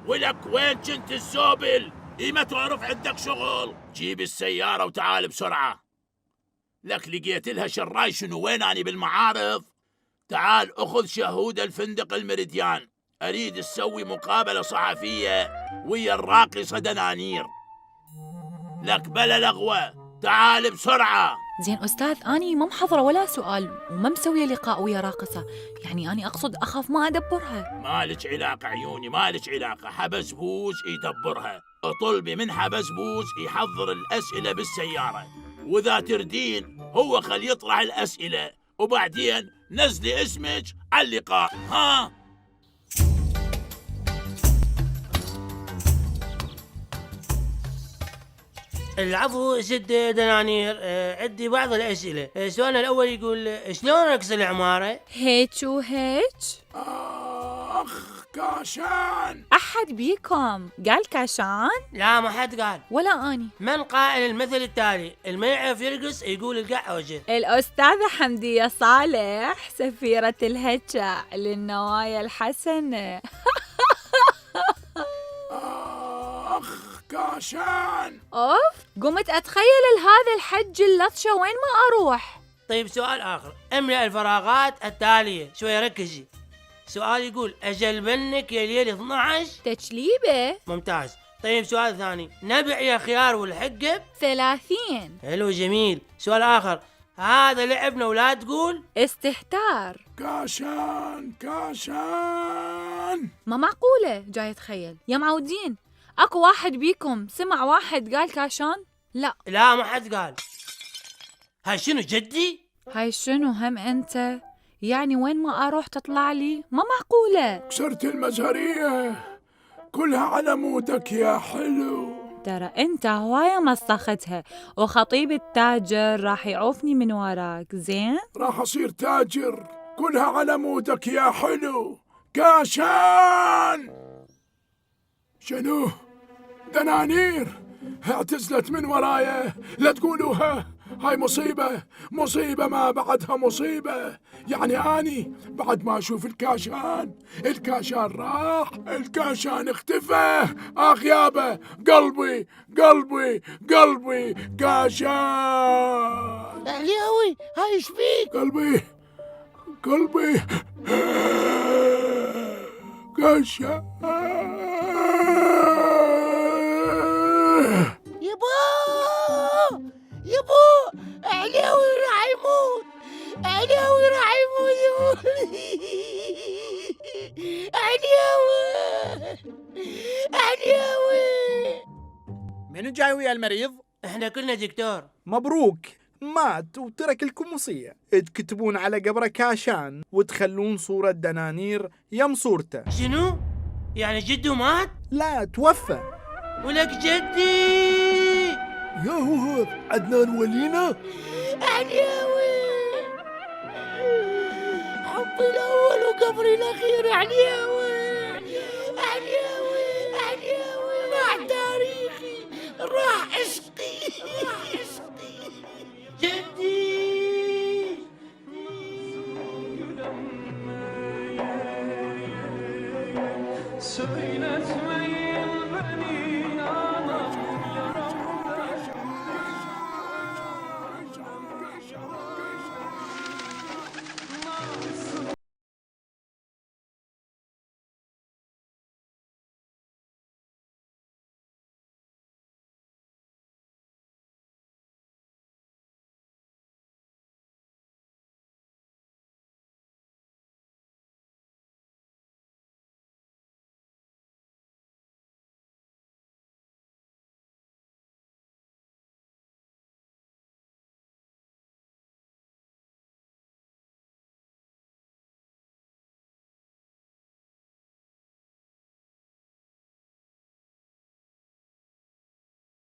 ولك وين كنت الزوبل؟ ما تعرف عندك شغل؟ جيب السيارة وتعال بسرعة. لك لقيت لها شراي شنو؟ وين أني بالمعارض؟ تعال أخذ شهود الفندق الميريديان، أريد تسوي مقابلة صحفية ويا الراقصة دنانير. لك بلا لغوة، تعال بسرعة. زين أستاذ، أني ما محضرة ولا سؤال وما مسوية لقاء ويا راقصة، يعني أني أقصد أخاف ما أدبرها. مالك علاقة عيوني، مالك علاقة. حبسبوس يدبرها. اطلبي من حبسبوس يحضر الأسئلة بالسيارة، وإذا تردين هو خل يطرح الأسئلة وبعدين نزلي اسمك على اللقاء. ها؟ العفو ست دنانير، عندي بعض الأسئلة. سؤالنا الأول يقول شلون رقص العمارة؟ هيك وهيك. آخ كاشان. أحد بيكم قال كاشان؟ لا ما حد قال. ولا أني. من قائل المثل التالي؟ اللي ما يعرف يرقص يقول القع وجه. الأستاذة حمدية صالح، سفيرة الهجع للنوايا الحسنة. آخ كاشان. أوف، قمت أتخيل هذا الحج اللطشة وين ما أروح. طيب سؤال آخر، املأ الفراغات التالية. شوية ركزي. سؤال يقول أجل بنك يا ليل 12. تجليبة. ممتاز. طيب سؤال ثاني، نبع يا خيار والحقب 30. حلو جميل. سؤال آخر، هذا لعبنا ولا تقول استهتار. كاشان كاشان. ما معقولة جاي أتخيل. يا معودين، أكو واحد بيكم سمع واحد قال كاشان؟ لا ما حد قال. هاي شنو جدي؟ هاي شنو هم أنت؟ يعني وين ما أروح تطلع لي؟ ما معقولة. كسرت المزهرية كلها على مودك يا حلو. ترى أنت هواية مسختها، وخطيب التاجر راح يعوفني من وراك. زين؟ راح أصير تاجر كلها على مودك يا حلو. كاشان. شنو؟ دنانير اعتزلت من ورايا، لا تقولوها. هاي مصيبة، مصيبة ما بعدها مصيبة. يعني أني بعد ما أشوف الكاشان راح، الكاشان اختفى. آخ يابا، قلبي قلبي قلبي كاشان. علياوي هاي ايش فيك؟ قلبي كاشان. يبا علياوي راح يموت، علياوي راح يموت. علياوي. منو جاي ويا المريض؟ احنا كلنا دكتور. مبروك، مات وترك لكم وصية تكتبون على قبره كاشان وتخلون صورة دنانير يم صورته. شنو؟ يعني جده مات؟ لا، توفى. ولك جدي يا هو هذا عدنان ولينا. علياوي، حبي الأول وقبري الأخير. علياوي راح تاريخي، راح عشقي. جدي سئلت من البني